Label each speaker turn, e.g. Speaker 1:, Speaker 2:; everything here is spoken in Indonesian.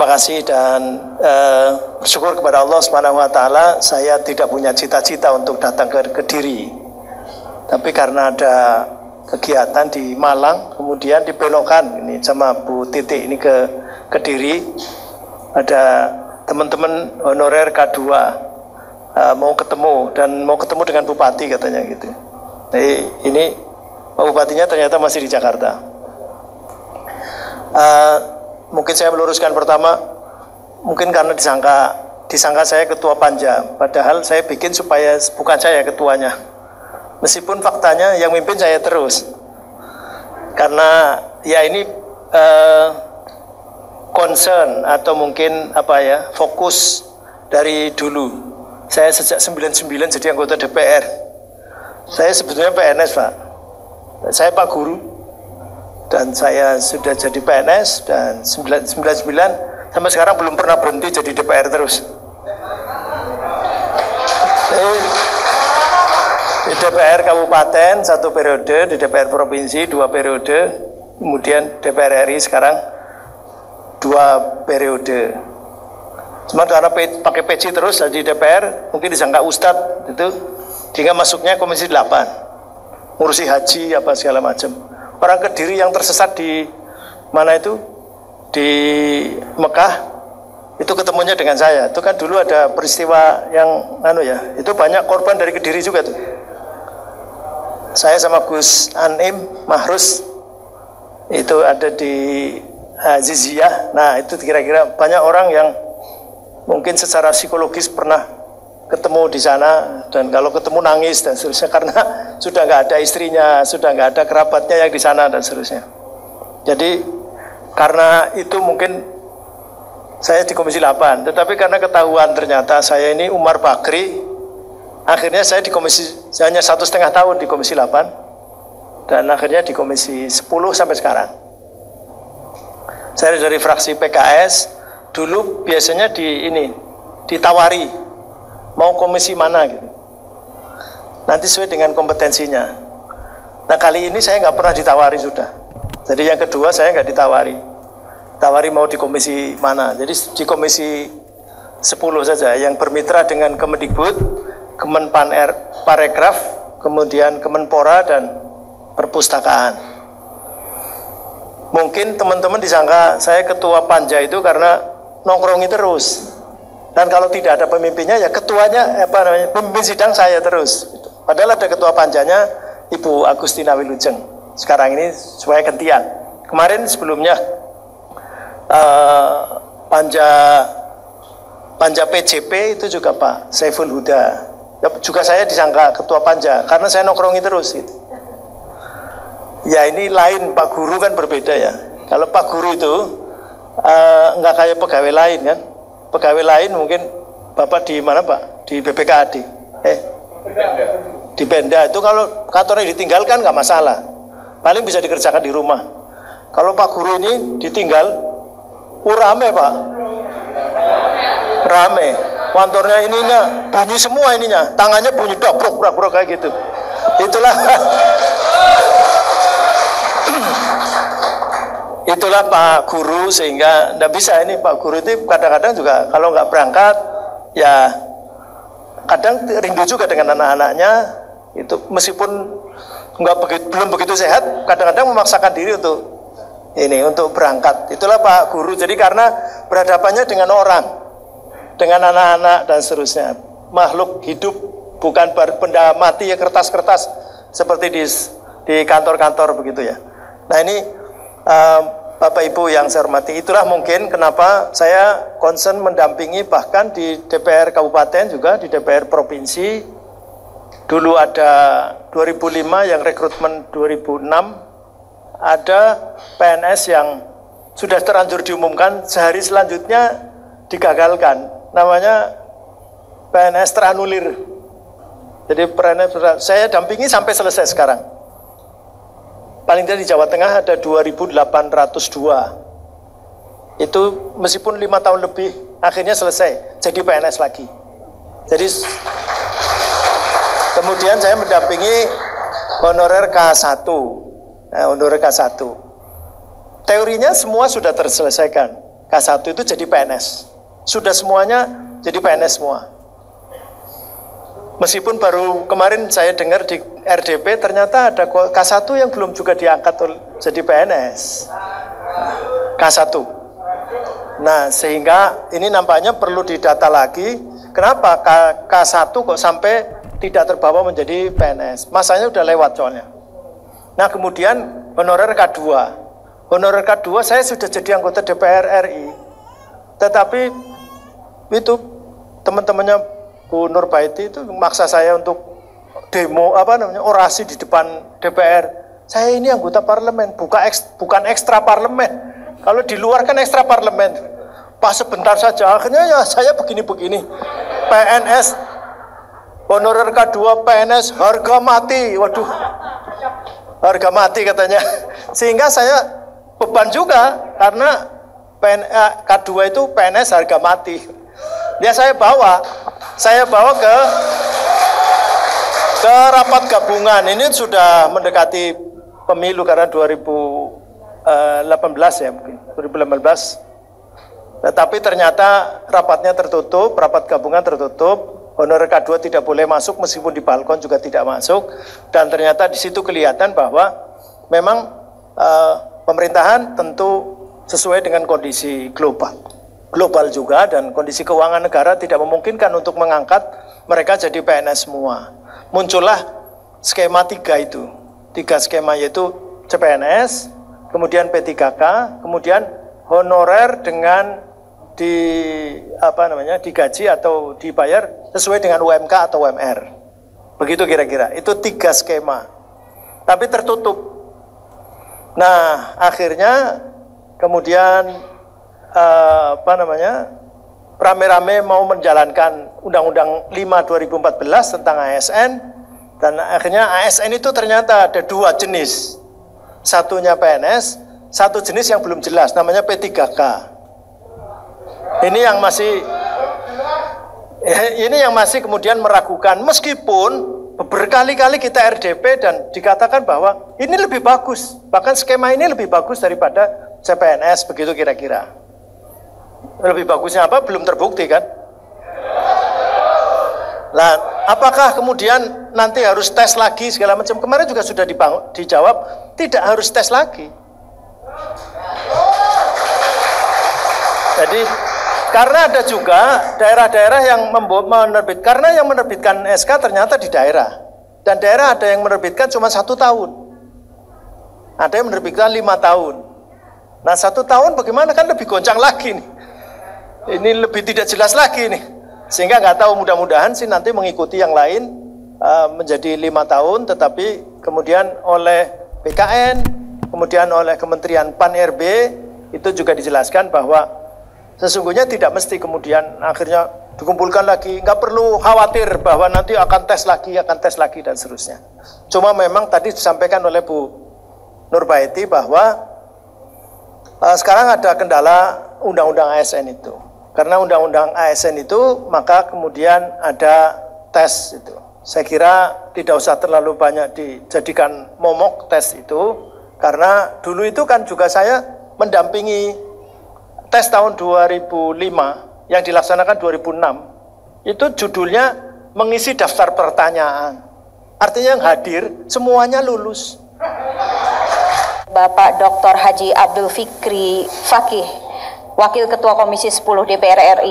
Speaker 1: Terima kasih dan bersyukur kepada Allah Subhanahu wa taala saya tidak punya cita-cita untuk datang ke Kediri. Tapi karena ada kegiatan di Malang, kemudian dibelokkan ini sama Bu Titik ini ke Kediri. Ada teman-teman honorer K2 mau ketemu dan mau ketemu dengan Bupati katanya gitu. Jadi ini Pak Bupatinya ternyata masih di Jakarta. Mungkin saya meluruskan pertama, mungkin karena disangka saya ketua panja, padahal saya bikin supaya bukan saya ketuanya. Meskipun faktanya yang mimpin saya terus. Karena ya ini concern atau mungkin fokus dari dulu. Saya sejak 99 jadi anggota DPR. Saya sebetulnya PNS, Pak. Saya Pak Guru. Dan saya sudah jadi PNS dan 99 sampai sekarang belum pernah berhenti jadi DPR terus. Di DPR Kabupaten 1 periode, di DPR Provinsi 2 periode, kemudian DPR RI sekarang 2 periode. Cuma karena pakai peci terus di DPR, mungkin disangka Ustadz itu, sehingga masuknya Komisi 8, ngurusi haji apa segala macam. Orang Kediri yang tersesat di mana itu, di Mekah, itu ketemunya dengan saya. Itu kan dulu ada peristiwa yang itu banyak korban dari Kediri juga tuh. Saya sama Gus Anim Mahrus itu ada di Ziziyah. Nah itu kira-kira banyak orang yang mungkin secara psikologis pernah ketemu di sana, dan kalau ketemu nangis dan seterusnya karena sudah nggak ada istrinya, sudah nggak ada kerabatnya yang di sana dan seterusnya. Jadi karena itu mungkin saya di Komisi 8, tetapi karena ketahuan ternyata saya ini Umar Bakri, akhirnya saya di komisi, saya hanya 1,5 tahun di Komisi 8 dan akhirnya di Komisi 10 sampai sekarang. Saya dari fraksi PKS, dulu biasanya ditawari mau komisi mana gitu. Nanti sesuai dengan kompetensinya. Nah kali ini saya nggak pernah ditawari sudah. Jadi yang kedua saya nggak ditawari. Tawari mau di komisi mana. Jadi di Komisi 10 saja yang bermitra dengan Kemendikbud, Kemenparekraf, kemudian Kemenpora dan Perpustakaan. Mungkin teman-teman disangka saya ketua panja itu karena nongkrongi terus. Dan kalau tidak ada pemimpinnya, ya ketuanya, pemimpin sidang saya terus. Padahal ada ketua panjanya, Ibu Agustina Wilujeng. Sekarang ini supaya gantian. Kemarin sebelumnya panja PJP itu juga Pak Saiful Huda. Ya, juga saya disangka ketua panja karena saya nongkrongi terus. Gitu. Ya ini lain, Pak Guru kan berbeda ya. Kalau Pak Guru itu nggak kayak pegawai lain kan. Pegawai lain mungkin Bapak di mana Pak? Di BPKAD. Di Pemda itu kalau kantornya ditinggalkan nggak masalah. Paling bisa dikerjakan di rumah. Kalau Pak Guru ini ditinggal, rame Pak. Rame. Kantornya ininya bunyi semua ininya. Tangannya bunyi brok kayak gitu. Itulah Pak Guru, sehingga tidak bisa ini Pak Guru itu kadang-kadang juga kalau nggak berangkat ya kadang rindu juga dengan anak-anaknya itu, meskipun belum begitu sehat kadang-kadang memaksakan diri untuk berangkat. Itulah Pak Guru. Jadi karena berhadapannya dengan orang, dengan anak-anak dan seterusnya, makhluk hidup bukan benda mati ya, kertas-kertas seperti di kantor-kantor begitu ya. Nah ini Bapak Ibu yang saya hormati, itulah mungkin kenapa saya concern mendampingi bahkan di DPR Kabupaten juga, di DPR Provinsi. Dulu ada 2005 yang rekrutmen 2006, ada PNS yang sudah terlanjur diumumkan, sehari selanjutnya digagalkan, namanya PNS teranulir. Jadi PNS saya dampingi sampai selesai sekarang. Paling tidak di Jawa Tengah ada 2.802. Itu meskipun 5 tahun lebih, akhirnya selesai jadi PNS lagi. Jadi kemudian saya mendampingi honorer K1. Honorer K1. Teorinya semua sudah terselesaikan. K1 itu jadi PNS. Sudah semuanya jadi PNS semua. Meskipun baru kemarin saya dengar di RDP ternyata ada K1 yang belum juga diangkat jadi PNS. K1. Nah, sehingga ini nampaknya perlu didata lagi. Kenapa K1 kok sampai tidak terbawa menjadi PNS? Masanya udah lewat soalnya. Nah, kemudian honorer K2. Honorer K2 saya sudah jadi anggota DPR RI. Tetapi itu teman-temannya Bu Nurbaiti itu maksa saya untuk demo orasi di depan DPR. Saya ini anggota parlemen, bukan ekstra parlemen. Kalau di luar kan ekstra parlemen. Pas sebentar saja, akhirnya ya saya begini-begini. PNS, honorer K2 PNS, harga mati. Waduh, harga mati katanya. Sehingga saya beban juga, karena K2 itu PNS harga mati. Ya saya bawa ke rapat gabungan. Ini sudah mendekati pemilu karena 2018 ya mungkin 2018. Tetapi ternyata rapatnya tertutup, rapat gabungan tertutup. Honorer K2 tidak boleh masuk meskipun di balkon juga tidak masuk. Dan ternyata di situ kelihatan bahwa memang pemerintahan tentu sesuai dengan kondisi global juga, dan kondisi keuangan negara tidak memungkinkan untuk mengangkat mereka jadi PNS semua. Muncullah skema 3 itu. 3 skema yaitu CPNS, kemudian P3K, kemudian honorer dengan digaji atau dibayar sesuai dengan UMK atau UMR. Begitu kira-kira. Itu 3 skema. Tapi tertutup. Nah, akhirnya kemudian rame-rame mau menjalankan Undang-Undang 5 2014 tentang ASN, dan akhirnya ASN itu ternyata ada 2 jenis. Satunya PNS, satu jenis yang belum jelas, namanya P3K. Ini yang masih kemudian meragukan, meskipun berkali-kali kita RDP dan dikatakan bahwa ini lebih bagus, bahkan skema ini lebih bagus daripada CPNS, begitu kira-kira. Lebih bagusnya apa? Belum terbukti kan? Nah, apakah kemudian nanti harus tes lagi segala macam? Kemarin juga sudah dijawab, tidak harus tes lagi. Jadi, karena ada juga daerah-daerah yang karena yang menerbitkan SK ternyata di daerah. Dan daerah ada yang menerbitkan cuma 1 tahun. Ada yang menerbitkan 5 tahun. Nah, 1 tahun bagaimana, kan lebih goncang lagi nih. Ini lebih tidak jelas lagi nih. Sehingga nggak tahu, mudah-mudahan sih nanti mengikuti yang lain menjadi 5 tahun, tetapi kemudian oleh BKN, kemudian oleh Kementerian Pan-RB itu juga dijelaskan bahwa sesungguhnya tidak mesti kemudian akhirnya dikumpulkan lagi, nggak perlu khawatir bahwa nanti akan tes lagi dan seterusnya. Cuma memang tadi disampaikan oleh Bu Nurbaiti bahwa sekarang ada kendala Undang-Undang ASN itu. Karena Undang-Undang ASN itu, maka kemudian ada tes itu. Saya kira tidak usah terlalu banyak dijadikan momok tes itu, karena dulu itu kan juga saya mendampingi tes tahun 2005 yang dilaksanakan 2006. Itu judulnya mengisi daftar pertanyaan. Artinya yang hadir semuanya lulus.
Speaker 2: Bapak Dr. Haji Abdul Fikri Fakih, Wakil Ketua Komisi 10 DPR RI.